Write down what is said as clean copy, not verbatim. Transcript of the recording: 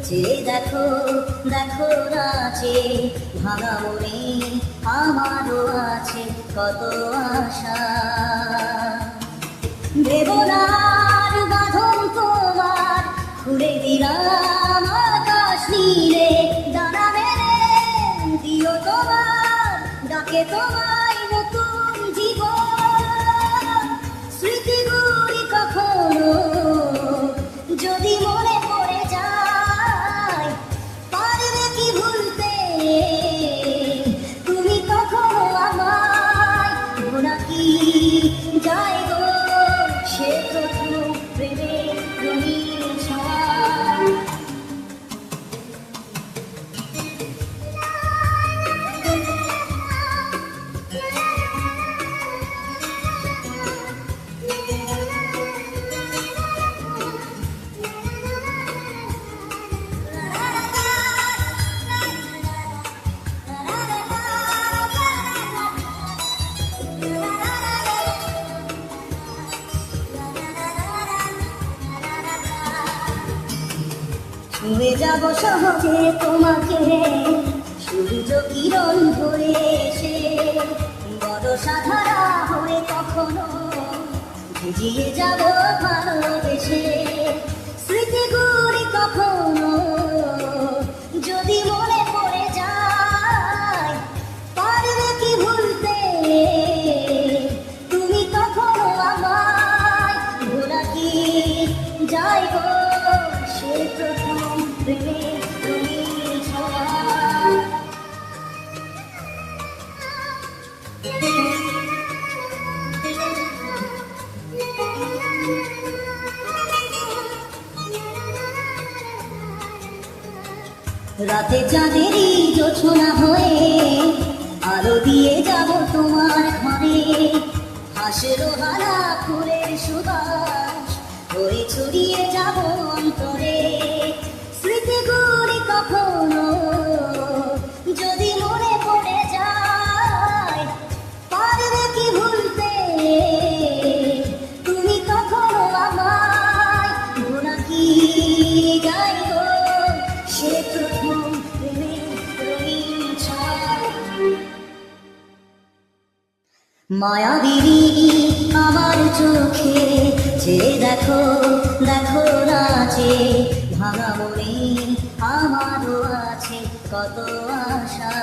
চেয়ে দেখো দেখো নাচে ভাঙা মনে আমারও আছে কত আশা। দেবনার বাঁধন তোমার খুলে দিলাম আকাশ নীলে, ডানা মেলে দিও তোমার ডাকে তোমায় নতুন জীবন। স্মৃতিগুলি কখনো যদি মনে পড়ে যায়, পারবে কি ভুলতে তুমি কখনো আমায়? ভোলা কি যায় গো সে প্রথম প্রেমের রঙিন ছোঁয়া। ছুঁয়ে যাব সহজে তোমাকে সূর্য কিরণ ধরে এসে, বড় সাধারা হয়ে কখনো ভিজিয়ে যাব ভালোবেসে। স্মৃতিগুলি কখনো যদি মনে পড়ে যায়, পারবে কি ভুলতে তুমি কখনো আমায়? ভোলা কি যায় গো সে প্রথম প্রেমের রঙিন ছোঁয়া। রাতে চাঁদেরই জোছনা হয়ে আলো দিয়ে যাব তোমার ঘরে, হাসেরো হারা ফুলের সুবাস হয়ে ছড়িয়ে যাব অন্তরে। স্মৃতিগুলি কখনো যদি মনে পড়ে যায়, পারবে কি ভুলতে তুমি কখনো আমায়? ভোলা কি যায় গো সে প্রথম প্রেমের রঙিন ছোঁয়া। মায়াবিনী আমার চোখে চেয়ে দেখো দেখো নাচে ভাঙা মনে আমারও আছে কত আশা।